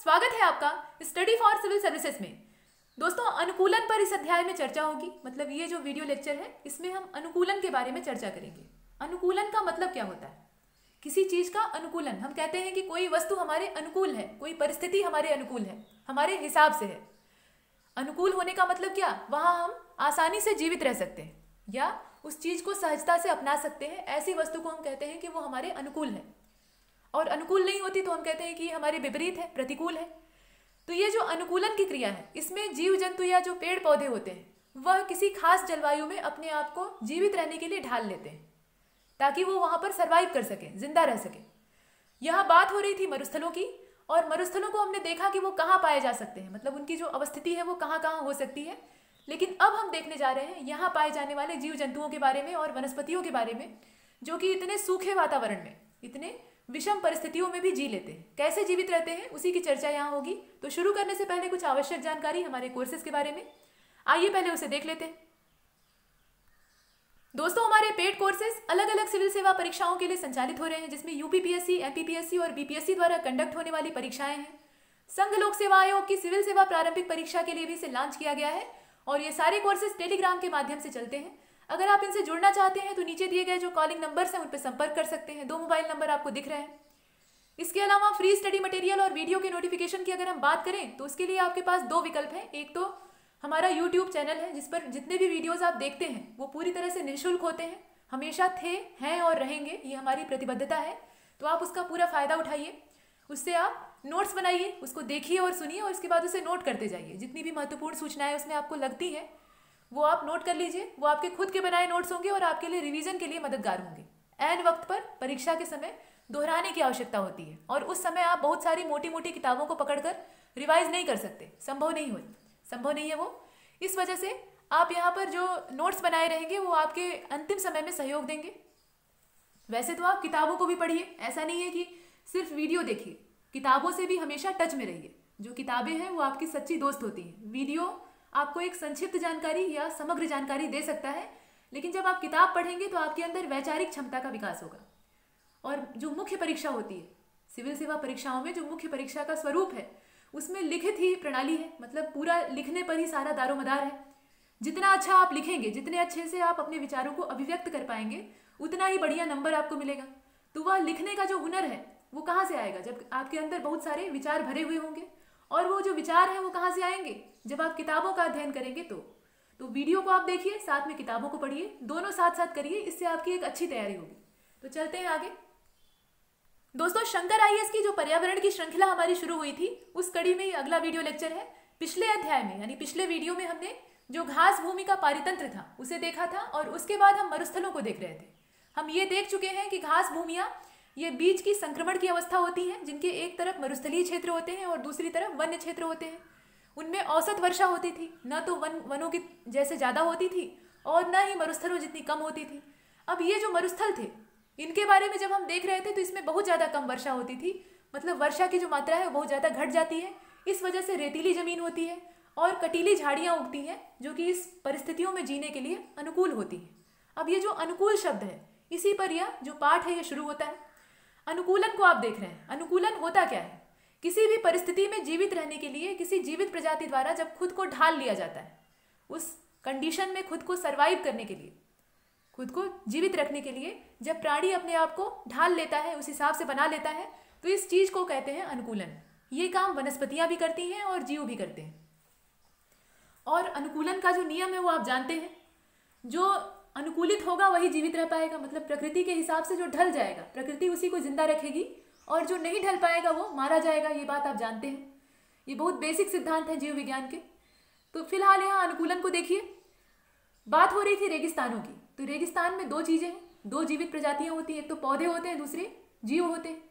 स्वागत है आपका स्टडी फॉर सिविल सर्विसेज में। दोस्तों, अनुकूलन पर इस अध्याय में चर्चा होगी। मतलब ये जो वीडियो लेक्चर है इसमें हम अनुकूलन के बारे में चर्चा करेंगे। अनुकूलन का मतलब क्या होता है? किसी चीज का अनुकूलन, हम कहते हैं कि कोई वस्तु हमारे अनुकूल है, कोई परिस्थिति हमारे अनुकूल है, हमारे हिसाब से है। अनुकूल होने का मतलब क्या? वहां हम आसानी से जीवित रह सकते हैं या उस चीज को सहजता से अपना सकते हैं। ऐसी वस्तु को हम कहते हैं कि वो हमारे अनुकूल है। और अनुकूल नहीं होती तो हम कहते हैं कि हमारे विपरीत है, प्रतिकूल है। तो ये जो अनुकूलन की क्रिया है, इसमें जीव जंतु या जो पेड़ पौधे होते हैं वह किसी खास जलवायु में अपने आप को जीवित रहने के लिए ढाल लेते हैं ताकि वो वहां पर सरवाइव कर सके, जिंदा रह सके। यह बात हो रही थी मरुस्थलों की, और मरुस्थलों को हमने देखा कि वो कहाँ पाए जा सकते हैं, मतलब उनकी जो अवस्थिति है वो कहाँ कहाँ हो सकती है। लेकिन अब हम देखने जा रहे हैं यहाँ पाए जाने वाले जीव जंतुओं के बारे में और वनस्पतियों के बारे में, जो कि इतने सूखे वातावरण में, इतने विषम परिस्थितियों में भी जी लेते हैं। कैसे जीवित रहते हैं उसी की चर्चा यहाँ होगी। तो शुरू करने से पहले कुछ आवश्यक जानकारी हमारे कोर्सेज के बारे में, आइए पहले उसे देख लेते हैं। दोस्तों, हमारे पेड कोर्सेज अलग अलग सिविल सेवा परीक्षाओं के लिए संचालित हो रहे हैं, जिसमें यूपीपीएससी, एमपीपीएससी और बीपीएससी द्वारा कंडक्ट होने वाली परीक्षाएं हैं। संघ लोक सेवा आयोग की सिविल सेवा प्रारंभिक परीक्षा के लिए भी इसे लॉन्च किया गया है और ये सारे कोर्सेज टेलीग्राम के माध्यम से चलते हैं। अगर आप इनसे जुड़ना चाहते हैं तो नीचे दिए गए जो कॉलिंग नंबर्स हैं उन पर संपर्क कर सकते हैं। 2 मोबाइल नंबर आपको दिख रहे हैं। इसके अलावा फ्री स्टडी मटेरियल और वीडियो के नोटिफिकेशन की अगर हम बात करें तो उसके लिए आपके पास 2 विकल्प हैं। एक तो हमारा यूट्यूब चैनल है, जिस पर जितने भी वीडियोज आप देखते हैं वो पूरी तरह से निःशुल्क होते हैं, हमेशा थे, हैं और रहेंगे, ये हमारी प्रतिबद्धता है। तो आप उसका पूरा फायदा उठाइए, उससे आप नोट्स बनाइए, उसको देखिए और सुनिए और उसके बाद उसे नोट करते जाइए। जितनी भी महत्वपूर्ण सूचनाएं उसमें आपको लगती हैं वो आप नोट कर लीजिए। वो आपके खुद के बनाए नोट्स होंगे और आपके लिए रिवीजन के लिए मददगार होंगे। ऐन वक्त पर परीक्षा के समय दोहराने की आवश्यकता होती है और उस समय आप बहुत सारी मोटी मोटी किताबों को पकड़कर रिवाइज नहीं कर सकते, संभव नहीं है वो। इस वजह से आप यहाँ पर जो नोट्स बनाए रहेंगे वो आपके अंतिम समय में सहयोग देंगे। वैसे तो आप किताबों को भी पढ़िए, ऐसा नहीं है कि सिर्फ वीडियो देखिए, किताबों से भी हमेशा टच में रहिए। जो किताबें हैं वो आपकी सच्ची दोस्त होती हैं। वीडियो आपको एक संक्षिप्त जानकारी या समग्र जानकारी दे सकता है, लेकिन जब आप किताब पढ़ेंगे तो आपके अंदर वैचारिक क्षमता का विकास होगा। और जो मुख्य परीक्षा होती है सिविल सेवा परीक्षाओं में, जो मुख्य परीक्षा का स्वरूप है उसमें लिखित ही प्रणाली है, मतलब पूरा लिखने पर ही सारा दारोमदार है। जितना अच्छा आप लिखेंगे, जितने अच्छे से आप अपने विचारों को अभिव्यक्त कर पाएंगे, उतना ही बढ़िया नंबर आपको मिलेगा। तो वह लिखने का जो हुनर है वो कहाँ से आएगा? जब आपके अंदर बहुत सारे विचार भरे हुए होंगे। और वो जो विचार हैं वो कहाँ से आएंगे? जब आप किताबों का अध्ययन करेंगे। तो वीडियो को आप देखिए, साथ में किताबों को पढ़िए, दोनों साथ साथ करिए, इससे आपकी एक अच्छी तैयारी होगी। तो चलते हैं आगे। दोस्तों, शंकर आईएएस की जो पर्यावरण की श्रृंखला हमारी शुरू हुई थी उस कड़ी में ये अगला वीडियो लेक्चर है। पिछले अध्याय में यानी पिछले वीडियो में हमने जो घास भूमि का पारितंत्र था उसे देखा था और उसके बाद हम मरुस्थलों को देख रहे थे। हम ये देख चुके हैं कि घास भूमियां ये बीज की संक्रमण की अवस्था होती हैं, जिनके एक तरफ मरुस्थलीय क्षेत्र होते हैं और दूसरी तरफ वन्य क्षेत्र होते हैं। उनमें औसत वर्षा होती थी, न तो वनों की जैसे ज्यादा होती थी और न ही मरुस्थलों जितनी कम होती थी। अब ये जो मरुस्थल थे इनके बारे में जब हम देख रहे थे तो इसमें बहुत ज्यादा कम वर्षा होती थी, मतलब वर्षा की जो मात्रा है वो बहुत ज्यादा घट जाती है। इस वजह से रेतीली जमीन होती है और कटीली झाड़ियां उगती हैं जो कि इस परिस्थितियों में जीने के लिए अनुकूल होती हैं। अब ये जो अनुकूल शब्द है, इसी पर यह जो पाठ है ये शुरू होता है। अनुकूलन को आप देख रहे हैं। अनुकूलन होता क्या है? किसी भी परिस्थिति में जीवित रहने के लिए किसी जीवित प्रजाति द्वारा जब खुद को ढाल लिया जाता है, उस कंडीशन में खुद को सरवाइव करने के लिए, खुद को जीवित रखने के लिए जब प्राणी अपने आप को ढाल लेता है, उस हिसाब से बना लेता है, तो इस चीज को कहते हैं अनुकूलन। ये काम वनस्पतियां भी करती हैं और जीव भी करते हैं। और अनुकूलन का जो नियम है वो आप जानते हैं। जो अनुकूलित होगा वही जीवित रह पाएगा, मतलब प्रकृति के हिसाब से जो ढल जाएगा प्रकृति उसी को जिंदा रखेगी और जो नहीं ढल पाएगा वो मारा जाएगा। ये बात आप जानते हैं। ये बहुत बेसिक सिद्धांत है जीव विज्ञान के। तो फिलहाल यहाँ अनुकूलन को देखिए। बात हो रही थी रेगिस्तानों की। तो रेगिस्तान में 2 चीजें हैं, 2 जीवित प्रजातियां होती हैं। एक तो पौधे होते हैं, दूसरे जीव होते हैं।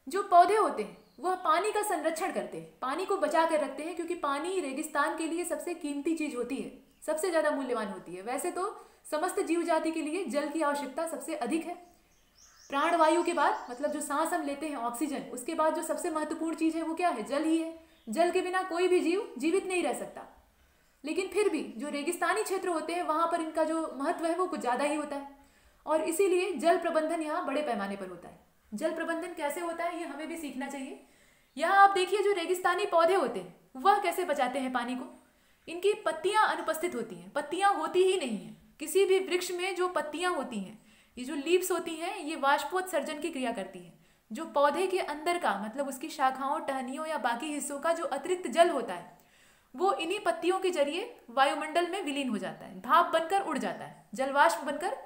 जो पौधे होते हैं वह पानी का संरक्षण करते हैं, पानी को बचा कर रखते हैं, क्योंकि पानी रेगिस्तान के लिए सबसे कीमती चीज होती है, सबसे ज्यादा मूल्यवान होती है। वैसे तो समस्त जीव जाति के लिए जल की आवश्यकता सबसे अधिक है। प्राणवायु के बाद, मतलब जो सांस हम लेते हैं ऑक्सीजन, उसके बाद जो सबसे महत्वपूर्ण चीज है वो क्या है? जल ही है। जल के बिना कोई भी जीव जीवित नहीं रह सकता। लेकिन फिर भी जो रेगिस्तानी क्षेत्र होते हैं वहां पर इनका जो महत्व है वो कुछ ज्यादा ही होता है और इसीलिए जल प्रबंधन यहाँ बड़े पैमाने पर होता है। जल प्रबंधन कैसे होता है ये हमें भी सीखना चाहिए। यहाँ आप देखिए जो रेगिस्तानी पौधे होते हैं वह कैसे बचाते हैं पानी को। इनकी पत्तियां अनुपस्थित होती हैं, पत्तियां होती ही नहीं है। किसी भी वृक्ष में जो पत्तियां होती हैं, ये जो लीव्स होती हैं, ये वाष्पोत्सर्जन की क्रिया करती हैं। जो पौधे के अंदर का मतलब उसकी शाखाओं, टहनियों या बाकी हिस्सों का जो अतिरिक्त जल होता है वो इन्हीं पत्तियों के जरिए वायुमंडल में विलीन हो जाता है, भाप बनकर उड़ जाता है, जलवाष्प बनकर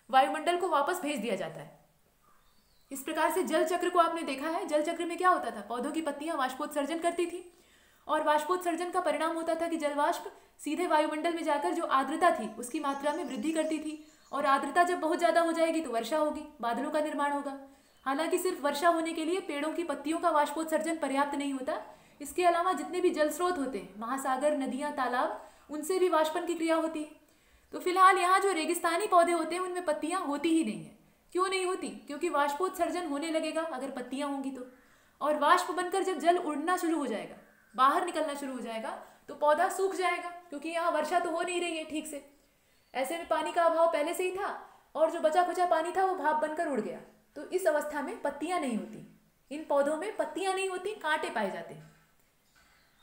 वायुमंडल को वापस भेज दिया जाता है। इस प्रकार से जल चक्र को आपने देखा है। जल चक्र में क्या होता था, पौधों की पत्तियां वाष्पोत्सर्जन करती थी और वाष्पोत्सर्जन का परिणाम होता था कि जलवाष्प सीधे वायुमंडल में जाकर जो आर्द्रता थी उसकी मात्रा में वृद्धि करती थी, और आर्द्रता जब बहुत ज्यादा हो जाएगी तो वर्षा होगी, बादलों का निर्माण होगा। हालांकि सिर्फ वर्षा होने के लिए पेड़ों की पत्तियों का वाष्पोत्सर्जन पर्याप्त नहीं होता, इसके अलावा जितने भी जल स्रोत होते हैं, महासागर, नदियां, तालाब, उनसे भी वाष्पन की क्रिया होती है। तो फिलहाल यहाँ जो रेगिस्तानी पौधे होते हैं उनमें पत्तियां होती ही नहीं है। क्यों नहीं होती? क्योंकि वाष्पोत्सर्जन होने लगेगा अगर पत्तियां होंगी तो, और वाष्प बनकर जब जल उड़ना शुरू हो जाएगा, बाहर निकलना शुरू हो जाएगा, तो पौधा सूख जाएगा, क्योंकि यहाँ वर्षा तो हो नहीं रही है ठीक से। ऐसे में पानी का अभाव पहले से ही था और जो बचा खुचा पानी था वो भाप बनकर उड़ गया। तो इस अवस्था में पत्तियां नहीं होती, इन पौधों में पत्तियां नहीं होती, कांटे पाए जाते हैं।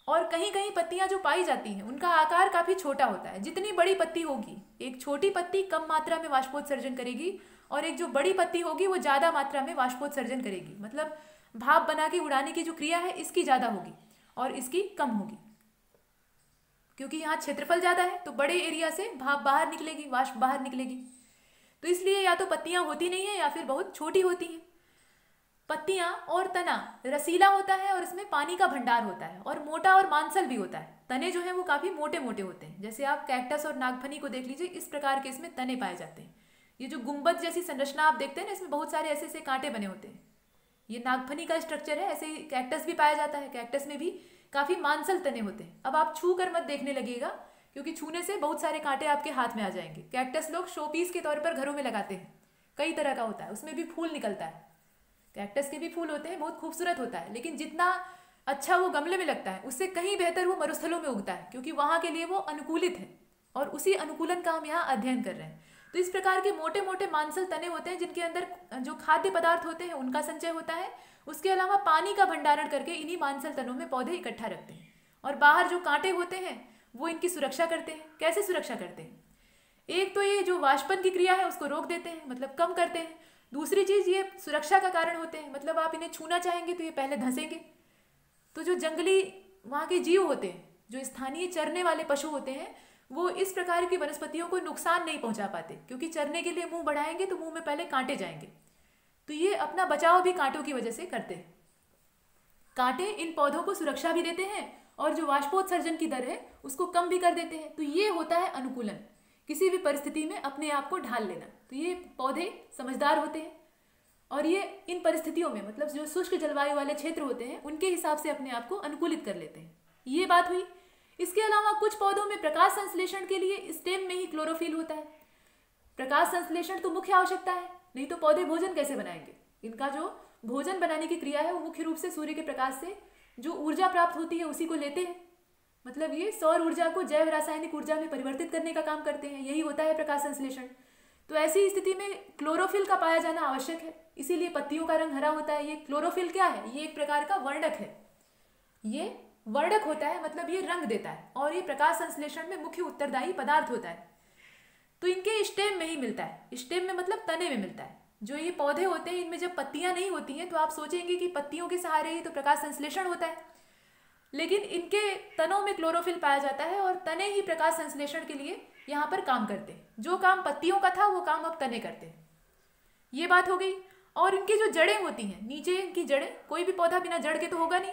और कहीं कहीं पत्तियां जो पाई जाती हैं उनका आकार काफी छोटा होता है। जितनी बड़ी पत्ती होगी, एक छोटी पत्ती कम मात्रा में वाष्पोत्सर्जन करेगी और एक जो बड़ी पत्ती होगी वो ज्यादा मात्रा में वाष्पोत्सर्जन करेगी। मतलब भाप बना के उड़ाने की जो क्रिया है इसकी ज्यादा होगी और इसकी कम होगी, क्योंकि यहाँ क्षेत्रफल ज्यादा है तो बड़े एरिया से भाप बाहर निकलेगी, वाष्प बाहर निकलेगी। तो इसलिए या तो पत्तियां होती नहीं है या फिर बहुत छोटी होती हैं। पत्तियां और तना रसीला होता है और इसमें पानी का भंडार होता है, और मोटा और मांसल भी होता है। तने जो है वो काफी मोटे मोटे होते हैं, जैसे आप कैक्टस और नागफनी को देख लीजिए, इस प्रकार के इसमें तने पाए जाते हैं। ये जो गुंबद जैसी संरचना आप देखते हैं ना, इसमें बहुत सारे ऐसे ऐसे कांटे बने होते हैं, ये नागफनी का स्ट्रक्चर है। ऐसे ही कैक्टस भी पाया जाता है, कैक्टस में भी काफी मांसल तने होते हैं। अब आप छू कर मत देखने लगिएगा, क्योंकि छूने से बहुत सारे कांटे आपके हाथ में आ जाएंगे। कैक्टस लोग शोपीस के तौर पर घरों में लगाते हैं, कई तरह का होता है, उसमें भी फूल निकलता है। कैक्टस के भी फूल होते हैं, बहुत खूबसूरत होता है, लेकिन जितना अच्छा वो गमले में लगता है उससे कहीं बेहतर वो मरुस्थलों में उगता है, क्योंकि वहां के लिए वो अनुकूलित है, और उसी अनुकूलन का हम यहाँ अध्ययन कर रहे हैं। तो इस प्रकार के मोटे मोटे मांसल तने होते हैं जिनके अंदर जो खाद्य पदार्थ होते हैं उनका संचय होता है। उसके अलावा पानी का भंडारण करके इन्हीं मांसल तनों में पौधे इकट्ठा रखते हैं, और बाहर जो कांटे होते हैं वो इनकी सुरक्षा करते हैं। कैसे सुरक्षा करते हैं? एक तो ये जो वाष्पन की क्रिया है उसको रोक देते हैं, मतलब कम करते हैं। दूसरी चीज ये सुरक्षा का कारण होते हैं, मतलब आप इन्हें छूना चाहेंगे तो ये पहले धंसेंगे। तो जो जंगली वहाँ के जीव होते हैं, जो स्थानीय चरने वाले पशु होते हैं, वो इस प्रकार की वनस्पतियों को नुकसान नहीं पहुंचा पाते, क्योंकि चरने के लिए मुंह बढ़ाएंगे तो मुंह में पहले कांटे जाएंगे। तो ये अपना बचाव भी कांटों की वजह से करते हैं। कांटे इन पौधों को सुरक्षा भी देते हैं और जो वाष्पोत्सर्जन की दर है उसको कम भी कर देते हैं। तो ये होता है अनुकूलन, किसी भी परिस्थिति में अपने आप को ढाल लेना। तो ये पौधे समझदार होते हैं और ये इन परिस्थितियों में, मतलब जो शुष्क जलवायु वाले क्षेत्र होते हैं उनके हिसाब से अपने आप को अनुकूलित कर लेते हैं। ये बात हुई। इसके अलावा कुछ पौधों में प्रकाश संश्लेषण के लिए स्टेम में ही क्लोरोफिल होता है। प्रकाश संश्लेषण तो मुख्य आवश्यकता है, नहीं तो पौधे भोजन कैसे बनाएंगे? इनका जो भोजन बनाने की क्रिया है वो मुख्य रूप से सूर्य के प्रकाश से जो ऊर्जा प्राप्त होती है उसी को लेते हैं। मतलब ये सौर ऊर्जा को जैव रासायनिक ऊर्जा में परिवर्तित करने का काम करते हैं, यही होता है प्रकाश संश्लेषण। तो ऐसी स्थिति में क्लोरोफिल का पाया जाना आवश्यक है, इसीलिए पत्तियों का रंग हरा होता है। ये क्लोरोफिल क्या है? ये एक प्रकार का वर्णक है। ये वर्णक होता है, मतलब ये रंग देता है, और ये प्रकाश संश्लेषण में मुख्य उत्तरदायी पदार्थ होता है। तो इनके स्टेम में ही मिलता है। स्टेम में मतलब तने में मिलता है। जो ये पौधे होते हैं इनमें जब पत्तियां नहीं होती हैं तो आप सोचेंगे कि पत्तियों के सहारे ही तो प्रकाश संश्लेषण होता है, लेकिन इनके तनों में क्लोरोफिल पाया जाता है और तने ही प्रकाश संश्लेषण के लिए यहाँ पर काम करते हैं। जो काम पत्तियों का था वो काम अब तने करते हैं। ये बात हो गई। और इनकी जो जड़ें होती हैं, नीचे इनकी जड़ें, कोई भी पौधा बिना जड़ के तो होगा नहीं।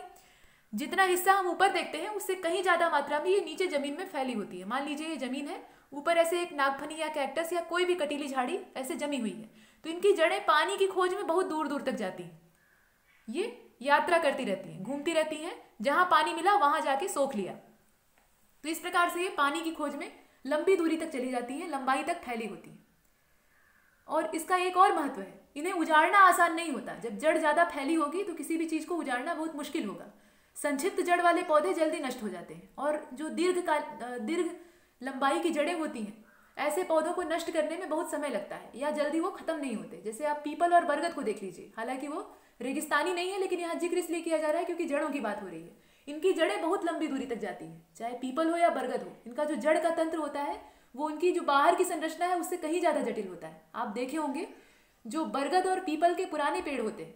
जितना हिस्सा हम ऊपर देखते हैं उससे कहीं ज्यादा मात्रा में ये नीचे जमीन में फैली होती है। मान लीजिए ये जमीन है, ऊपर ऐसे एक नागफनी या कैक्टस या कोई भी कटीली झाड़ी ऐसे जमी हुई है, तो इनकी जड़ें पानी की खोज में बहुत दूर दूर तक जाती हैं। ये यात्रा करती रहती हैं, घूमती रहती हैं, जहां पानी मिला वहां जाके सोख लिया। तो इस प्रकार से ये पानी की खोज में लंबी दूरी तक चली जाती है, लंबाई तक फैली होती है। और इसका एक और महत्व है, इन्हें उजाड़ना आसान नहीं होता। जब जड़ ज्यादा फैली होगी तो किसी भी चीज को उजाड़ना बहुत मुश्किल होगा। संक्षिप्त जड़ वाले पौधे जल्दी नष्ट हो जाते हैं, और जो दीर्घ लंबाई की जड़ें होती हैं ऐसे पौधों को नष्ट करने में बहुत समय लगता है, या जल्दी वो खत्म नहीं होते। जैसे आप पीपल और बरगद को देख लीजिए, हालांकि वो रेगिस्तानी नहीं है, लेकिन यहाँ जिक्र इसलिए किया जा रहा है क्योंकि जड़ों की बात हो रही है। इनकी जड़ें बहुत लंबी दूरी तक जाती हैं, चाहे पीपल हो या बरगद हो। इनका जो जड़ का तंत्र होता है वो उनकी जो बाहर की संरचना है उससे कहीं ज़्यादा जटिल होता है। आप देखे होंगे जो बरगद और पीपल के पुराने पेड़ होते हैं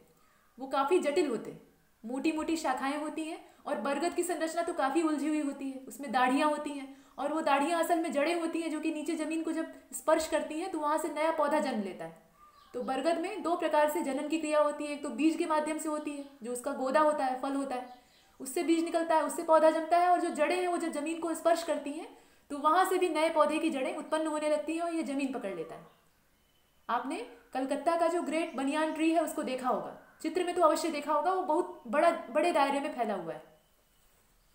वो काफ़ी जटिल होते हैं, मोटी मोटी शाखाएं होती हैं। और बरगद की संरचना तो काफ़ी उलझी हुई होती है, उसमें दाढ़ियाँ होती हैं और वो दाढ़ियाँ असल में जड़ें होती हैं जो कि नीचे ज़मीन को जब स्पर्श करती हैं तो वहाँ से नया पौधा जन्म लेता है। तो बरगद में दो प्रकार से जनन की क्रिया होती है। एक तो बीज के माध्यम से होती है, जो उसका गोदा होता है, फल होता है, उससे बीज निकलता है, उससे पौधा जमता है। और जो जड़ें हैं वो जब जमीन को स्पर्श करती हैं तो वहाँ से भी नए पौधे की जड़ें उत्पन्न होने लगती हैं और ये जमीन पकड़ लेता है। आपने कलकत्ता का जो ग्रेट बनियान ट्री है उसको देखा होगा, चित्र में तो अवश्य देखा होगा। वो बहुत बड़े दायरे में फैला हुआ है।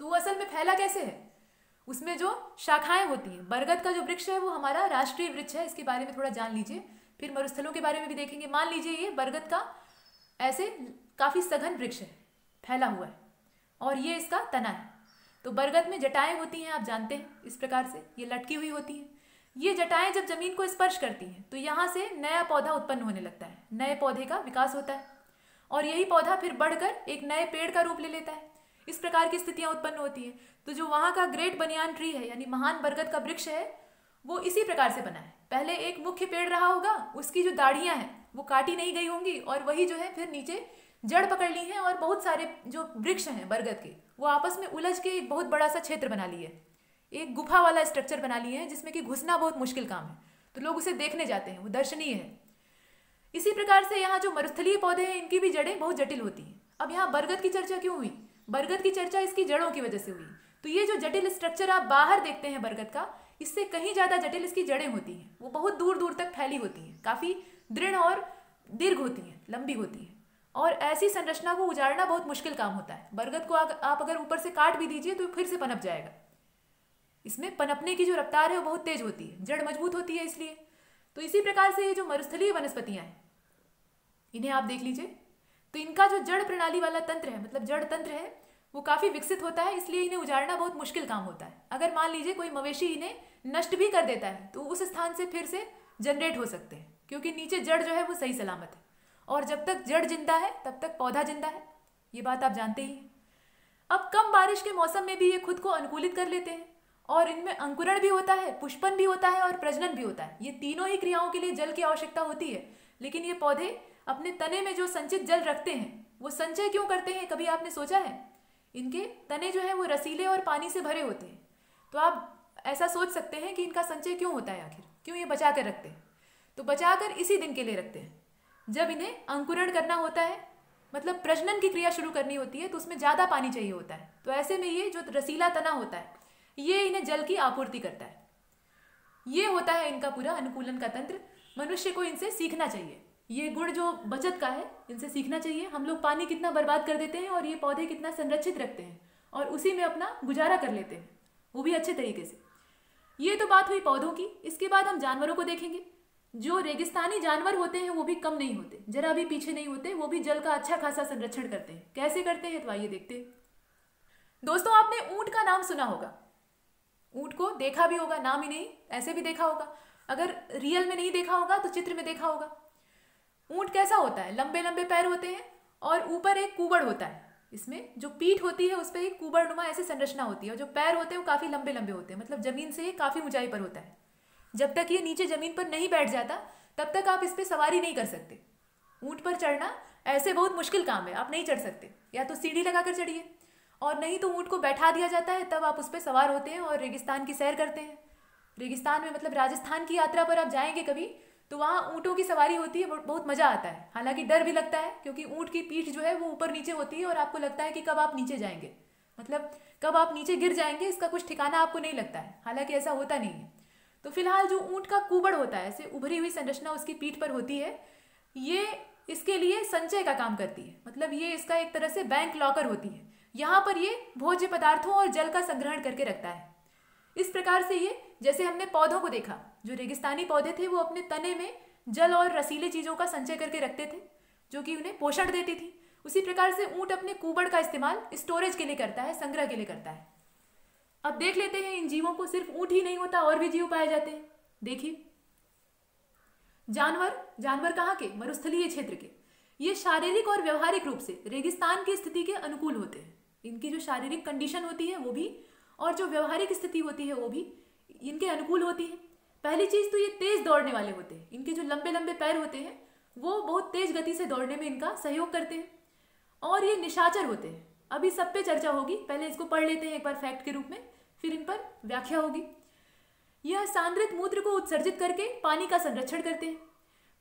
तो वो असल में फैला कैसे है? उसमें जो शाखाएं होती हैं, बरगद का जो वृक्ष है वो हमारा राष्ट्रीय वृक्ष है, इसके बारे में थोड़ा जान लीजिए। फिर मरुस्थलों के बारे में भी देखेंगे। मान लीजिए ये बरगद का ऐसे काफ़ी सघन वृक्ष है, फैला हुआ है, और ये इसका तना है। तो बरगद में जटाएं होती हैं, आप जानते हैं, इस प्रकार से ये लटकी हुई होती हैं। ये जटाएं जब जमीन को स्पर्श करती हैं तो यहाँ से नया पौधा उत्पन्न होने लगता है, नए पौधे का विकास होता है और यही पौधा फिर बढ़कर एक नए पेड़ का रूप ले लेता है। इस प्रकार की स्थितियाँ उत्पन्न होती हैं। तो जो वहाँ का ग्रेट बनियान ट्री है, यानी महान बरगद का वृक्ष है, वो इसी प्रकार से बना है। पहले एक मुख्य पेड़ रहा होगा, उसकी जो दाढ़ियाँ हैं वो काटी नहीं गई होंगी और वही जो है फिर नीचे जड़ पकड़ ली हैं और बहुत सारे जो वृक्ष हैं बरगद के वो आपस में उलझ के एक बहुत बड़ा सा क्षेत्र बना लिए, एक गुफा वाला स्ट्रक्चर बना लिए हैं जिसमें कि घुसना बहुत मुश्किल काम है। तो लोग उसे देखने जाते हैं, वो दर्शनीय है। इसी प्रकार से यहाँ जो मरुस्थलीय पौधे हैं इनकी भी जड़ें बहुत जटिल होती हैं। अब यहाँ बरगद की चर्चा क्यों हुई? बरगद की चर्चा इसकी जड़ों की वजह से हुई। तो ये जो जटिल स्ट्रक्चर आप बाहर देखते हैं बरगद का, इससे कहीं ज़्यादा जटिल इसकी जड़ें होती हैं। वो बहुत दूर दूर तक फैली होती हैं, काफ़ी दृढ़ और दीर्घ होती हैं, लंबी होती हैं। और ऐसी संरचना को उजाड़ना बहुत मुश्किल काम होता है। बरगद को आप अगर ऊपर से काट भी दीजिए तो फिर से पनप जाएगा। इसमें पनपने की जो रफ्तार है वो बहुत तेज होती है, जड़ मजबूत होती है इसलिए। तो इसी प्रकार से ये जो मरुस्थलीय वनस्पतियाँ हैं इन्हें आप देख लीजिए, तो इनका जो जड़ प्रणाली वाला तंत्र है, मतलब जड़ तंत्र है, वो काफ़ी विकसित होता है, इसलिए इन्हें उजाड़ना बहुत मुश्किल काम होता है। अगर मान लीजिए कोई मवेशी इन्हें नष्ट भी कर देता है तो उस स्थान से फिर से जनरेट हो सकते हैं, क्योंकि नीचे जड़ जो है वो सही सलामत है। और जब तक जड़ जिंदा है तब तक पौधा जिंदा है, ये बात आप जानते ही हैं। अब कम बारिश के मौसम में भी ये खुद को अनुकूलित कर लेते हैं और इनमें अंकुरण भी होता है, पुष्पन भी होता है और प्रजनन भी होता है। ये तीनों ही क्रियाओं के लिए जल की आवश्यकता होती है। लेकिन ये पौधे अपने तने में जो संचित जल रखते हैं वो संचय क्यों करते हैं, कभी आपने सोचा है? इनके तने जो है वो रसीले और पानी से भरे होते हैं। तो आप ऐसा सोच सकते हैं कि इनका संचय क्यों होता है, आखिर क्यों ये बचा कर रखते हैं? तो बचा कर इसी दिन के लिए रखते हैं जब इन्हें अंकुरण करना होता है, मतलब प्रजनन की क्रिया शुरू करनी होती है, तो उसमें ज़्यादा पानी चाहिए होता है। तो ऐसे में ये जो रसीला तना होता है ये इन्हें जल की आपूर्ति करता है। ये होता है इनका पूरा अनुकूलन का तंत्र। मनुष्य को इनसे सीखना चाहिए, ये गुण जो बचत का है इनसे सीखना चाहिए। हम लोग पानी कितना बर्बाद कर देते हैं और ये पौधे कितना संरक्षित रखते हैं और उसी में अपना गुजारा कर लेते हैं, वो भी अच्छे तरीके से। ये तो बात हुई पौधों की। इसके बाद हम जानवरों को देखेंगे। जो रेगिस्तानी जानवर होते हैं वो भी कम नहीं होते, जरा भी पीछे नहीं होते, वो भी जल का अच्छा खासा संरक्षण करते हैं। कैसे करते हैं तो आइए देखते हैं। दोस्तों, आपने ऊंट का नाम सुना होगा, ऊंट को देखा भी होगा, नाम ही नहीं ऐसे भी देखा होगा। अगर रियल में नहीं देखा होगा तो चित्र में देखा होगा। ऊंट कैसा होता है? लंबे लंबे पैर होते हैं और ऊपर एक कुबड़ होता है। इसमें जो पीठ होती है उस पर एक कुबड़ ऐसे संरचना होती है और जो पैर होते हैं वो काफ़ी लंबे लंबे होते हैं, मतलब जमीन से काफ़ी ऊंचाई पर होता है। जब तक ये नीचे जमीन पर नहीं बैठ जाता तब तक आप इस पर सवारी नहीं कर सकते। ऊंट पर चढ़ना ऐसे बहुत मुश्किल काम है, आप नहीं चढ़ सकते। या तो सीढ़ी लगाकर चढ़िए और नहीं तो ऊंट को बैठा दिया जाता है, तब आप उस पर सवार होते हैं और रेगिस्तान की सैर करते हैं। रेगिस्तान में मतलब राजस्थान की यात्रा पर आप जाएंगे कभी तो वहाँ ऊँटों की सवारी होती है, बहुत मज़ा आता है। हालांकि डर भी लगता है क्योंकि ऊँट की पीठ जो है वो ऊपर नीचे होती है और आपको लगता है कि कब आप नीचे जाएंगे, मतलब कब आप नीचे गिर जाएंगे, इसका कुछ ठिकाना आपको नहीं लगता है। हालांकि ऐसा होता नहीं है। तो फिलहाल जो ऊँट का कुबड़ होता है, ऐसे उभरी हुई संरचना उसकी पीठ पर होती है, ये इसके लिए संचय का काम करती है। मतलब ये इसका एक तरह से बैंक लॉकर होती है। यहाँ पर ये भोज्य पदार्थों और जल का संग्रहण करके रखता है। इस प्रकार से ये, जैसे हमने पौधों को देखा, जो रेगिस्तानी पौधे थे वो अपने तने में जल और रसीले चीज़ों का संचय करके रखते थे जो कि उन्हें पोषण देती थी। उसी प्रकार से ऊँट अपने कुबड़ का इस्तेमाल स्टोरेज के लिए करता है, संग्रह के लिए करता है। अब देख लेते हैं इन जीवों को। सिर्फ ऊँट ही नहीं होता, और भी जीव पाए जाते हैं। देखिए जानवर, जानवर कहाँ के? मरुस्थलीय क्षेत्र के। ये शारीरिक और व्यवहारिक रूप से रेगिस्तान की स्थिति के अनुकूल होते हैं। इनकी जो शारीरिक कंडीशन होती है वो भी और जो व्यवहारिक स्थिति होती है वो भी इनके अनुकूल होती है। पहली चीज़ तो ये तेज दौड़ने वाले होते हैं। इनके जो लंबे लंबे पैर होते हैं वो बहुत तेज गति से दौड़ने में इनका सहयोग करते हैं। और ये निशाचर होते हैं। अभी सब पे चर्चा होगी, पहले इसको पढ़ लेते हैं एक बार फैक्ट के रूप में, फिर इन पर व्याख्या होगी। यह सांद्रित मूत्र को उत्सर्जित करके पानी का संरक्षण करते हैं।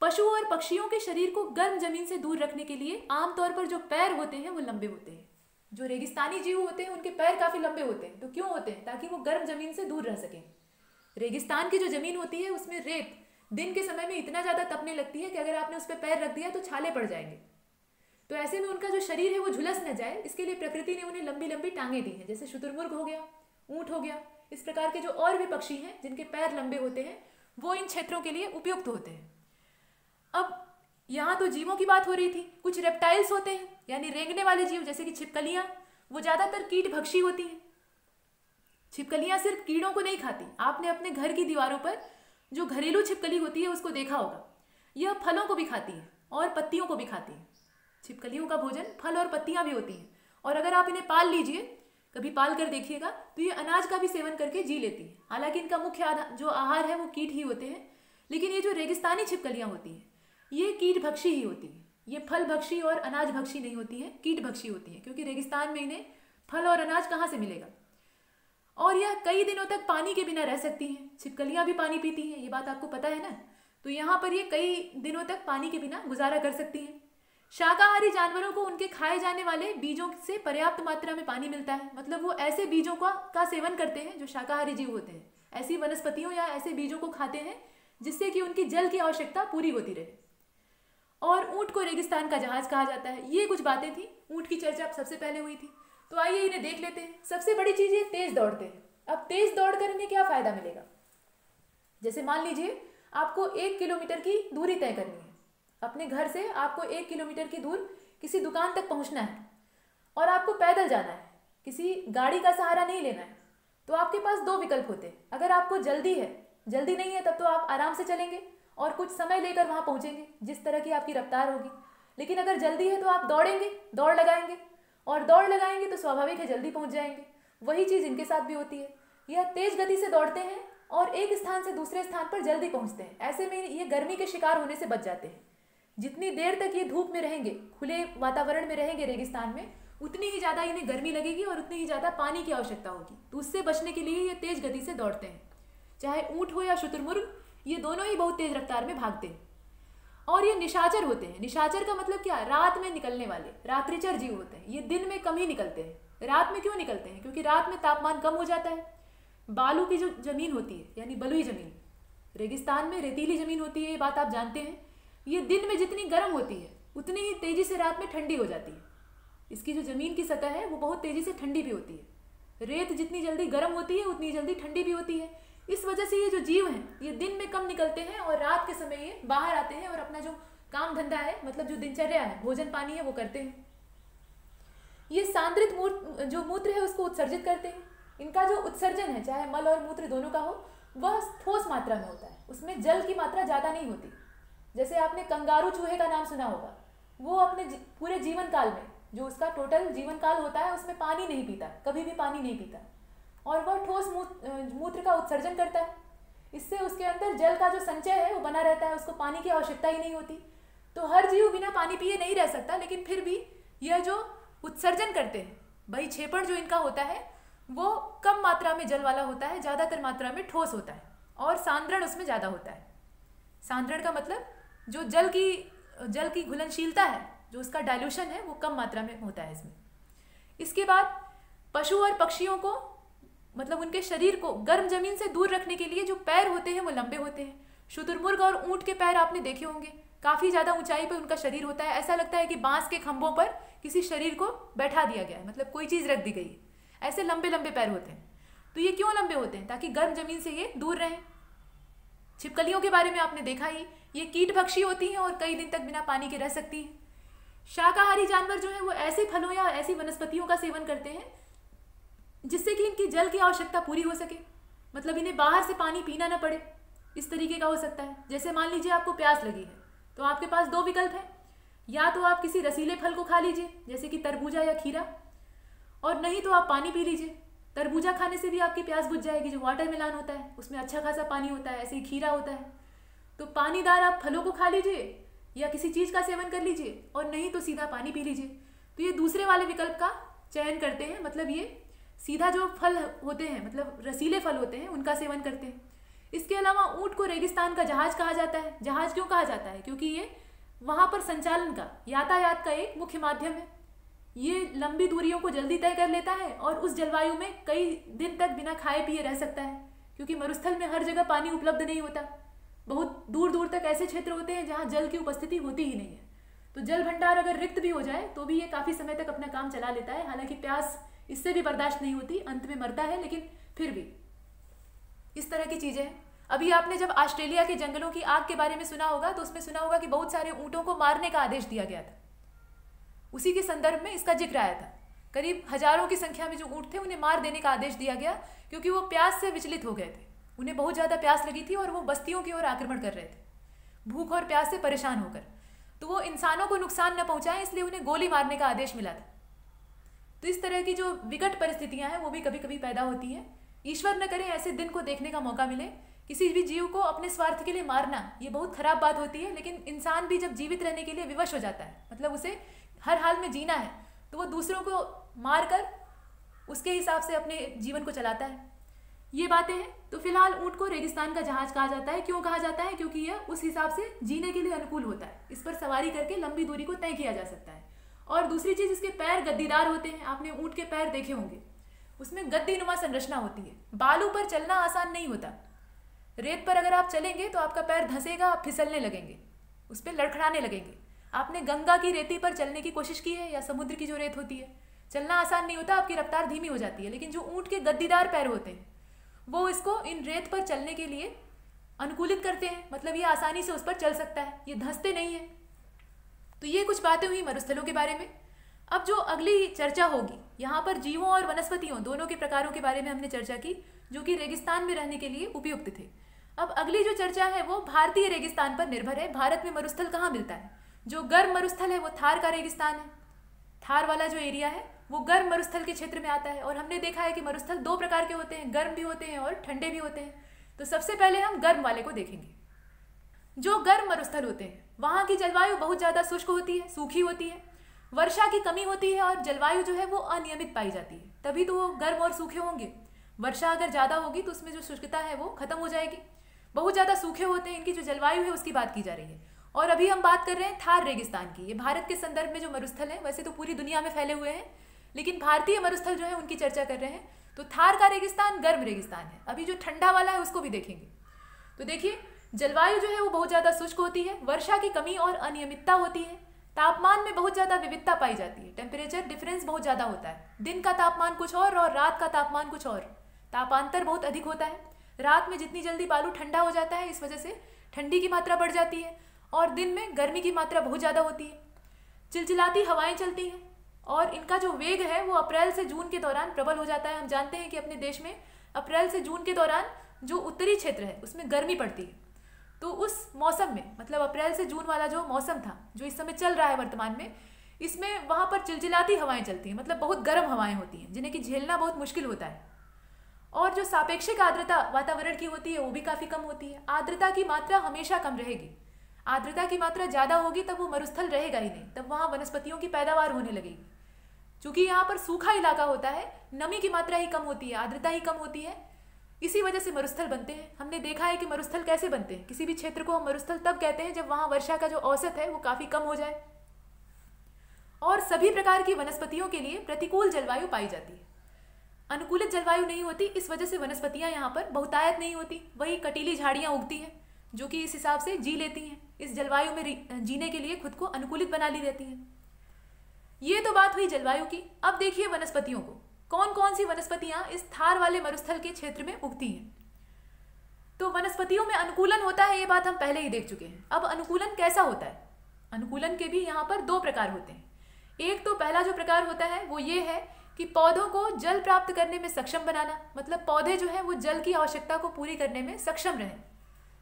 पशुओं और पक्षियों के शरीर को गर्म जमीन से दूर रखने के लिए आमतौर पर जो पैर होते हैं वो लंबे होते हैं। जो रेगिस्तानी जीव होते हैं उनके पैर काफी लंबे होते हैं। तो क्यों होते हैं? ताकि वो गर्म जमीन से दूर रह सकें। रेगिस्तान की जो जमीन होती है उसमें रेत दिन के समय में इतना ज्यादा तपने लगती है कि अगर आपने उस पर पैर रख दिया तो छाले पड़ जाएंगे। तो ऐसे में उनका जो शरीर है वो झुलस न जाए, इसके लिए प्रकृति ने उन्हें लंबी लंबी टांगे दी हैं। जैसे शुतुरमुर्ग हो गया, ऊंट हो गया, इस प्रकार के जो और भी पक्षी हैं जिनके पैर लंबे होते हैं वो इन क्षेत्रों के लिए उपयुक्त होते हैं। अब यहाँ तो जीवों की बात हो रही थी। कुछ रेप्टाइल्स होते हैं यानी रेंगने वाले जीव, जैसे कि छिपकलियां, वो ज्यादातर कीट भक्षी होती हैं। छिपकलियां सिर्फ कीड़ों को नहीं खाती। आपने अपने घर की दीवारों पर जो घरेलू छिपकली होती है उसको देखा होगा। यह फलों को भी खाती है और पत्तियों को भी खाती है। छिपकलियों का भोजन फल और पत्तियां भी होती हैं। और अगर आप इन्हें पाल लीजिए, कभी पाल कर देखिएगा, तो ये अनाज का भी सेवन करके जी लेती है। हालांकि इनका मुख्य जो आहार है वो कीट ही होते हैं, लेकिन ये जो रेगिस्तानी छिपकलियां होती हैं ये कीट भक्षी ही होती है। ये फल भक्षी और अनाज भक्षी नहीं होती है, कीट भक्षी होती है, क्योंकि रेगिस्तान में इन्हें फल और अनाज कहाँ से मिलेगा। और यह कई दिनों तक पानी के बिना रह सकती हैं। छिपकलियां भी पानी पीती हैं, ये बात आपको पता है ना। तो यहाँ पर ये कई दिनों तक पानी के बिना गुजारा कर सकती हैं। शाकाहारी जानवरों को उनके खाए जाने वाले बीजों से पर्याप्त मात्रा में पानी मिलता है। मतलब वो ऐसे बीजों का सेवन करते हैं जो शाकाहारी जीव होते हैं। ऐसी वनस्पतियों या ऐसे बीजों को खाते हैं जिससे कि उनकी जल की आवश्यकता पूरी होती रहे। और ऊंट को रेगिस्तान का जहाज कहा जाता है। ये कुछ बातें थी, ऊंट की चर्चा सबसे पहले हुई थी। तो आइए इन्हें देख लेते हैं। सबसे बड़ी चीज ये तेज दौड़ते हैं। अब तेज दौड़ कर इन्हें क्या फायदा मिलेगा? जैसे मान लीजिए आपको 1 किलोमीटर की दूरी तय करनी है। अपने घर से आपको 1 किलोमीटर की दूर किसी दुकान तक पहुंचना है और आपको पैदल जाना है, किसी गाड़ी का सहारा नहीं लेना है। तो आपके पास 2 विकल्प होते हैं। अगर आपको जल्दी है, जल्दी नहीं है, तब तो आप आराम से चलेंगे और कुछ समय लेकर वहां पहुंचेंगे, जिस तरह की आपकी रफ्तार होगी। लेकिन अगर जल्दी है तो आप दौड़ेंगे, दौड़ लगाएंगे, और दौड़ लगाएंगे तो स्वाभाविक है जल्दी पहुंच जाएंगे। वही चीज इनके साथ भी होती है। यह तेज गति से दौड़ते हैं और एक स्थान से दूसरे स्थान पर जल्दी पहुंचते हैं। ऐसे में ये गर्मी के शिकार होने से बच जाते हैं। जितनी देर तक ये धूप में रहेंगे, खुले वातावरण में रहेंगे रेगिस्तान में, उतनी ही ज्यादा इन्हें गर्मी लगेगी और उतनी ही ज्यादा पानी की आवश्यकता होगी। तो उससे बचने के लिए ये तेज गति से दौड़ते हैं। चाहे ऊंट हो या शुतुरमुर्ग, ये दोनों ही बहुत तेज रफ्तार में भागते हैं। और ये निशाचर होते हैं। निशाचर का मतलब क्या? रात में निकलने वाले, रात्रिचर जीव होते हैं। ये दिन में कम ही निकलते हैं। रात में क्यों निकलते हैं? क्योंकि रात में तापमान कम हो जाता है। बालू की जो जमीन होती है, यानी बलुई जमीन, रेगिस्तान में रेतीली जमीन होती है, ये बात आप जानते हैं। ये दिन में जितनी गर्म होती है उतनी ही तेजी से रात में ठंडी हो जाती है। इसकी जो जमीन की सतह है वो बहुत तेजी से ठंडी भी होती है। रेत जितनी जल्दी गर्म होती है उतनी जल्दी ठंडी भी होती है। इस वजह से ये जो जीव हैं ये दिन में कम निकलते हैं और रात के समय ये बाहर आते हैं और अपना जो काम धंधा है, मतलब जो दिनचर्या है, भोजन पानी है, वो करते हैं। ये सांद्रित जो मूत्र है उसको उत्सर्जित करते हैं। इनका जो उत्सर्जन है, चाहे मल और मूत्र दोनों का हो, वह ठोस मात्रा में होता है। उसमें जल की मात्रा ज्यादा नहीं होती। जैसे आपने कंगारू चूहे का नाम सुना होगा, वो अपने पूरे जीवन काल में, जो उसका टोटल जीवन काल होता है, उसमें पानी नहीं पीता, कभी भी पानी नहीं पीता, और वह ठोस मूत्र का उत्सर्जन करता है। इससे उसके अंदर जल का जो संचय है वो बना रहता है, उसको पानी की आवश्यकता ही नहीं होती। तो हर जीव बिना पानी पिए नहीं रह सकता, लेकिन फिर भी यह जो उत्सर्जन करते हैं, बहिक्षेपण जो इनका होता है वो कम मात्रा में जल वाला होता है, ज़्यादातर मात्रा में ठोस होता है, और सांद्रण उसमें ज़्यादा होता है। सांद्रण का मतलब जो जल की घुलनशीलता है, जो उसका डाइल्यूशन है, वो कम मात्रा में होता है इसमें। इसके बाद पशु और पक्षियों को, मतलब उनके शरीर को गर्म जमीन से दूर रखने के लिए जो पैर होते हैं वो लंबे होते हैं। शुतुरमुर्ग और ऊंट के पैर आपने देखे होंगे, काफी ज्यादा ऊंचाई पर उनका शरीर होता है। ऐसा लगता है कि बांस के खंभों पर किसी शरीर को बैठा दिया गया है, मतलब कोई चीज रख दी गई है। ऐसे लंबे लंबे पैर होते हैं। तो ये क्यों लंबे होते हैं? ताकि गर्म जमीन से ये दूर रहें। छिपकलियों के बारे में आपने देखा ही, ये कीट भक्षी होती हैं और कई दिन तक बिना पानी के रह सकती हैं। शाकाहारी जानवर जो है वो ऐसे फलों या ऐसी वनस्पतियों का सेवन करते हैं जिससे कि इनकी जल की आवश्यकता पूरी हो सके, मतलब इन्हें बाहर से पानी पीना ना पड़े, इस तरीके का हो सकता है। जैसे मान लीजिए आपको प्यास लगी है, तो आपके पास 2 विकल्प हैं। या तो आप किसी रसीले फल को खा लीजिए जैसे कि तरबूजा या खीरा, और नहीं तो आप पानी पी लीजिए। तरबूजा खाने से भी आपकी प्यास बुझ जाएगी। जो वाटरमेलन होता है उसमें अच्छा खासा पानी होता है, ऐसे ही खीरा होता है। तो पानीदार आप फलों को खा लीजिए या किसी चीज़ का सेवन कर लीजिए, और नहीं तो सीधा पानी पी लीजिए। तो ये दूसरे वाले विकल्प का चयन करते हैं, मतलब ये सीधा जो फल होते हैं, मतलब रसीले फल होते हैं, उनका सेवन करते हैं। इसके अलावा ऊँट को रेगिस्तान का जहाज कहा जाता है। जहाज क्यों कहा जाता है? क्योंकि ये वहाँ पर संचालन का, यातायात का एक मुख्य माध्यम है। ये लंबी दूरियों को जल्दी तय कर लेता है और उस जलवायु में कई दिन तक बिना खाए पिए रह सकता है, क्योंकि मरुस्थल में हर जगह पानी उपलब्ध नहीं होता। बहुत दूर दूर तक ऐसे क्षेत्र होते हैं जहाँ जल की उपस्थिति होती ही नहीं है। तो जल भंडार अगर रिक्त भी हो जाए तो भी ये काफ़ी समय तक अपना काम चला लेता है। हालांकि प्यास इससे भी बर्दाश्त नहीं होती, अंत में मरता है, लेकिन फिर भी इस तरह की चीज़ें हैं। अभी आपने जब ऑस्ट्रेलिया के जंगलों की आग के बारे में सुना होगा तो उसमें सुना होगा कि बहुत सारे ऊँटों को मारने का आदेश दिया गया था। उसी के संदर्भ में इसका जिक्र आया था। करीब हजारों की संख्या में जो ऊँट थे उन्हें मार देने का आदेश दिया गया, क्योंकि वो प्यास से विचलित हो गए थे। उन्हें बहुत ज़्यादा प्यास लगी थी और वो बस्तियों की ओर आक्रमण कर रहे थे, भूख और प्यास से परेशान होकर। तो वो इंसानों को नुकसान न पहुँचाएं, इसलिए उन्हें गोली मारने का आदेश मिला था। तो इस तरह की जो विकट परिस्थितियाँ हैं वो भी कभी कभी पैदा होती हैं। ईश्वर न करे ऐसे दिन को देखने का मौका मिले। किसी भी जीव को अपने स्वार्थ के लिए मारना ये बहुत खराब बात होती है, लेकिन इंसान भी जब जीवित रहने के लिए विवश हो जाता है, मतलब उसे हर हाल में जीना है, तो वो दूसरों को मार कर उसके हिसाब से अपने जीवन को चलाता है। ये बातें हैं। तो फिलहाल ऊँट को रेगिस्तान का जहाज कहा जाता है। क्यों कहा जाता है? क्योंकि यह उस हिसाब से जीने के लिए अनुकूल होता है। इस पर सवारी करके लंबी दूरी को तय किया जा सकता है। और दूसरी चीज़, इसके पैर गद्दीदार होते हैं। आपने ऊँट के पैर देखे होंगे, उसमें गद्दीनुमा संरचना होती है। बालू पर चलना आसान नहीं होता। रेत पर अगर आप चलेंगे तो आपका पैर धंसेगा, आप फिसलने लगेंगे, उस पर लड़खड़ाने लगेंगे। आपने गंगा की रेती पर चलने की कोशिश की है या समुद्र की जो रेत होती है, चलना आसान नहीं होता, आपकी रफ्तार धीमी हो जाती है। लेकिन जो ऊँट के गद्दीदार पैर होते हैं वो इसको इन रेत पर चलने के लिए अनुकूलित करते हैं, मतलब ये आसानी से उस पर चल सकता है, ये धंसते नहीं है। तो ये कुछ बातें हुई मरुस्थलों के बारे में। अब जो अगली चर्चा होगी, यहाँ पर जीवों और वनस्पतियों दोनों के प्रकारों के बारे में हमने चर्चा की, जो कि रेगिस्तान में रहने के लिए उपयुक्त थे। अब अगली जो चर्चा है वो भारतीय रेगिस्तान पर निर्भर है। भारत में मरुस्थल कहाँ मिलता है? जो गर्म मरुस्थल है वो थार का रेगिस्तान है। थार वाला जो एरिया है वो गर्म मरुस्थल के क्षेत्र में आता है। और हमने देखा है कि मरुस्थल दो प्रकार के होते हैं, गर्म भी होते हैं और ठंडे भी होते हैं। तो सबसे पहले हम गर्म वाले को देखेंगे। जो गर्म मरुस्थल होते हैं वहाँ की जलवायु बहुत ज़्यादा शुष्क होती है, सूखी होती है, वर्षा की कमी होती है और जलवायु जो है वो अनियमित पाई जाती है, तभी तो वो गर्म और सूखे होंगे। वर्षा अगर ज़्यादा होगी तो उसमें जो शुष्कता है वो खत्म हो जाएगी। बहुत ज़्यादा सूखे होते हैं, इनकी जो जलवायु है उसकी बात की जा रही है। और अभी हम बात कर रहे हैं थार रेगिस्तान की। ये भारत के संदर्भ में जो मरुस्थल है, वैसे तो पूरी दुनिया में फैले हुए हैं, लेकिन भारतीय मरुस्थल जो है उनकी चर्चा कर रहे हैं। तो थार का रेगिस्तान गर्म रेगिस्तान है। अभी जो ठंडा वाला है उसको भी देखेंगे। तो देखिए, जलवायु जो है वो बहुत ज़्यादा शुष्क होती है, वर्षा की कमी और अनियमितता होती है, तापमान में बहुत ज़्यादा विविधता पाई जाती है, टेम्परेचर डिफरेंस बहुत ज़्यादा होता है। दिन का तापमान कुछ और रात का तापमान कुछ और, तापांतर बहुत अधिक होता है। रात में जितनी जल्दी बालू ठंडा हो जाता है, इस वजह से ठंडी की मात्रा बढ़ जाती है, और दिन में गर्मी की मात्रा बहुत ज़्यादा होती है। चिलचिलाती हवाएं चलती हैं और इनका जो वेग है वो अप्रैल से जून के दौरान प्रबल हो जाता है। हम जानते हैं कि अपने देश में अप्रैल से जून के दौरान जो उत्तरी क्षेत्र है उसमें गर्मी पड़ती है। तो उस मौसम में, मतलब अप्रैल से जून वाला जो मौसम था, जो इस समय चल रहा है वर्तमान में, इसमें वहाँ पर चिलचिलाती हवाएं चलती हैं, मतलब बहुत गर्म हवाएं होती हैं जिन्हें कि झेलना बहुत मुश्किल होता है। और जो सापेक्षिक आर्द्रता वातावरण की होती है वो भी काफ़ी कम होती है। आर्द्रता की मात्रा हमेशा कम रहेगी। आर्द्रता की मात्रा ज़्यादा होगी तब वो मरुस्थल रहेगा ही नहीं, तब वहाँ वनस्पतियों की पैदावार होने लगेगी। चूँकि यहाँ पर सूखा इलाका होता है, नमी की मात्रा ही कम होती है, आर्द्रता ही कम होती है, इसी वजह से मरुस्थल बनते हैं। हमने देखा है कि मरुस्थल कैसे बनते हैं। किसी भी क्षेत्र को हम मरुस्थल तब कहते हैं जब वहाँ वर्षा का जो औसत है वो काफ़ी कम हो जाए और सभी प्रकार की वनस्पतियों के लिए प्रतिकूल जलवायु पाई जाती है। अनुकूलित जलवायु नहीं होती, इस वजह से वनस्पतियाँ यहाँ पर बहुतायत नहीं होती। वही कटीली झाड़ियाँ उगती हैं जो कि इस हिसाब से जी लेती हैं, इस जलवायु में जीने के लिए खुद को अनुकूलित बना ली रहती हैं। ये तो बात हुई जलवायु की। अब देखिए वनस्पतियों को, कौन कौन सी वनस्पतियाँ इस थार वाले मरुस्थल के क्षेत्र में उगती हैं। तो वनस्पतियों में अनुकूलन होता है, ये बात हम पहले ही देख चुके हैं। अब अनुकूलन कैसा होता है? अनुकूलन के भी यहाँ पर दो प्रकार होते हैं। एक तो पहला जो प्रकार होता है वो ये है कि पौधों को जल प्राप्त करने में सक्षम बनाना, मतलब पौधे जो है वो जल की आवश्यकता को पूरी करने में सक्षम रहें,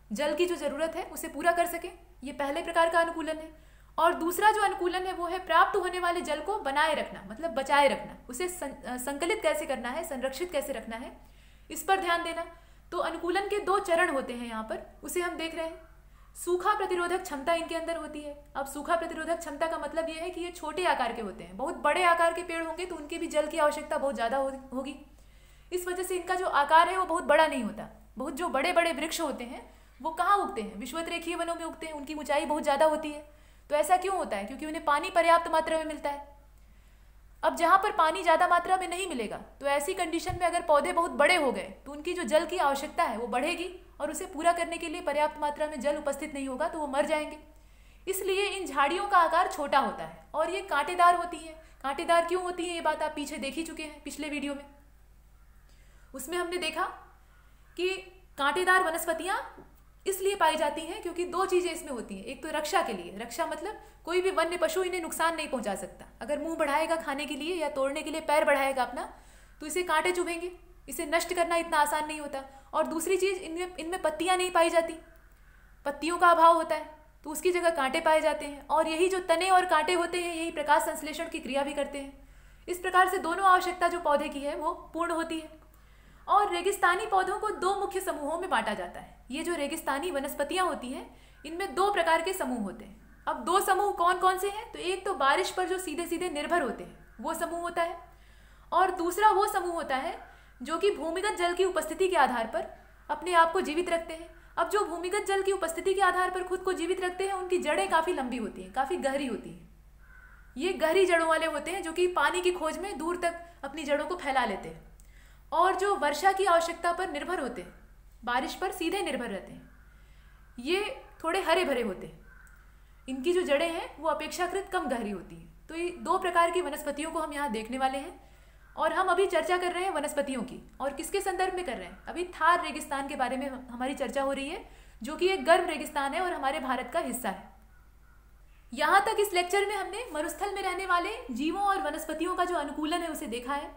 जल की जो ज़रूरत है उसे पूरा कर सकें। ये पहले प्रकार का अनुकूलन है। और दूसरा जो अनुकूलन है वो है प्राप्त होने वाले जल को बनाए रखना, मतलब बचाए रखना, उसे संकलित कैसे करना है, संरक्षित कैसे रखना है, इस पर ध्यान देना। तो अनुकूलन के 2 चरण होते हैं यहाँ पर, उसे हम देख रहे हैं। सूखा प्रतिरोधक क्षमता इनके अंदर होती है। अब सूखा प्रतिरोधक क्षमता का मतलब ये है कि ये छोटे आकार के होते हैं। बहुत बड़े आकार के पेड़ होंगे तो उनके भी जल की आवश्यकता बहुत ज़्यादा होगी। इस वजह से इनका जो आकार है वो बहुत बड़ा नहीं होता। बहुत जो बड़े बड़े वृक्ष होते हैं वो कहाँ उगते हैं, विषुवत रेखीय वनों में उगते हैं, उनकी ऊंचाई बहुत ज़्यादा होती है। तो ऐसा क्यों होता है? क्योंकि उन्हें पानी पर्याप्त मात्रा में मिलता है। अब जहाँ पर पानी ज़्यादा मात्रा में नहीं मिलेगा तो ऐसी कंडीशन में अगर पौधे बहुत बड़े हो गए तो उनकी जो जल की आवश्यकता है वो बढ़ेगी और उसे पूरा करने के लिए पर्याप्त मात्रा में जल उपस्थित नहीं होगा तो वो मर जाएंगे। इसलिए इन झाड़ियों का आकार छोटा होता है और ये कांटेदार होती हैं। कांटेदार क्यों होती हैं ये बात आप पीछे देख ही चुके हैं, पिछले वीडियो में। उसमें हमने देखा कि कांटेदार वनस्पतियाँ इसलिए पाई जाती हैं क्योंकि 2 चीज़ें इसमें होती हैं। एक तो रक्षा के लिए, रक्षा मतलब कोई भी वन्य पशु इन्हें नुकसान नहीं पहुंचा सकता। अगर मुंह बढ़ाएगा खाने के लिए या तोड़ने के लिए पैर बढ़ाएगा अपना तो इसे कांटे चुभेंगे, इसे नष्ट करना इतना आसान नहीं होता। और दूसरी चीज़, इनमें पत्तियां नहीं पाई जाती, पत्तियों का अभाव होता है तो उसकी जगह कांटे पाए जाते हैं। और यही जो तने और कांटे होते हैं यही प्रकाश संश्लेषण की क्रिया भी करते हैं। इस प्रकार से दोनों आवश्यकता जो पौधे की है वो पूर्ण होती है। और रेगिस्तानी पौधों को 2 मुख्य समूहों में बांटा जाता है। ये जो रेगिस्तानी वनस्पतियां होती हैं इनमें 2 प्रकार के समूह होते हैं। अब 2 समूह कौन कौन से हैं? तो एक तो बारिश पर जो सीधे सीधे निर्भर होते हैं वो समूह होता है, और दूसरा वो समूह होता है जो कि भूमिगत जल की उपस्थिति के आधार पर अपने आप को जीवित रखते हैं। अब जो भूमिगत जल की उपस्थिति के आधार पर खुद को जीवित रखते हैं उनकी जड़ें काफ़ी लंबी होती हैं, काफ़ी गहरी होती हैं। ये गहरी जड़ों वाले होते हैं जो कि पानी की खोज में दूर तक अपनी जड़ों को फैला लेते हैं। और जो वर्षा की आवश्यकता पर निर्भर होते हैं, बारिश पर सीधे निर्भर रहते हैं, ये थोड़े हरे भरे होते हैं। इनकी जो जड़ें हैं वो अपेक्षाकृत कम गहरी होती हैं। तो ये 2 प्रकार की वनस्पतियों को हम यहाँ देखने वाले हैं। और हम अभी चर्चा कर रहे हैं वनस्पतियों की, और किसके संदर्भ में कर रहे हैं? अभी थार रेगिस्तान के बारे में हमारी चर्चा हो रही है, जो कि एक गर्म रेगिस्तान है और हमारे भारत का हिस्सा है। यहाँ तक इस लेक्चर में हमने मरुस्थल में रहने वाले जीवों और वनस्पतियों का जो अनुकूलन है उसे देखा है।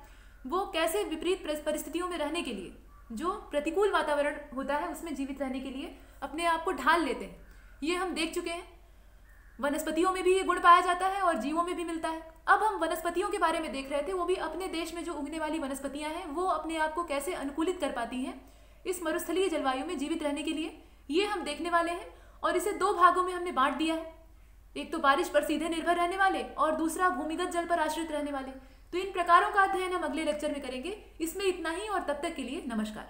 वो कैसे विपरीत परिस्थितियों में रहने के लिए, जो प्रतिकूल वातावरण होता है उसमें जीवित रहने के लिए अपने आप को ढाल लेते हैं, ये हम देख चुके हैं। वनस्पतियों में भी ये गुण पाया जाता है और जीवों में भी मिलता है। अब हम वनस्पतियों के बारे में देख रहे थे, वो भी अपने देश में जो उगने वाली वनस्पतियां हैं वो अपने आप को कैसे अनुकूलित कर पाती हैं इस मरुस्थलीय जलवायु में जीवित रहने के लिए, ये हम देखने वाले हैं। और इसे 2 भागों में हमने बांट दिया है, एक तो बारिश पर सीधे निर्भर रहने वाले और दूसरा भूमिगत जल पर आश्रित रहने वाले। तो इन प्रकारों का अध्ययन हम अगले लेक्चर में करेंगे। इसमें इतना ही, और तब तक के लिए नमस्कार।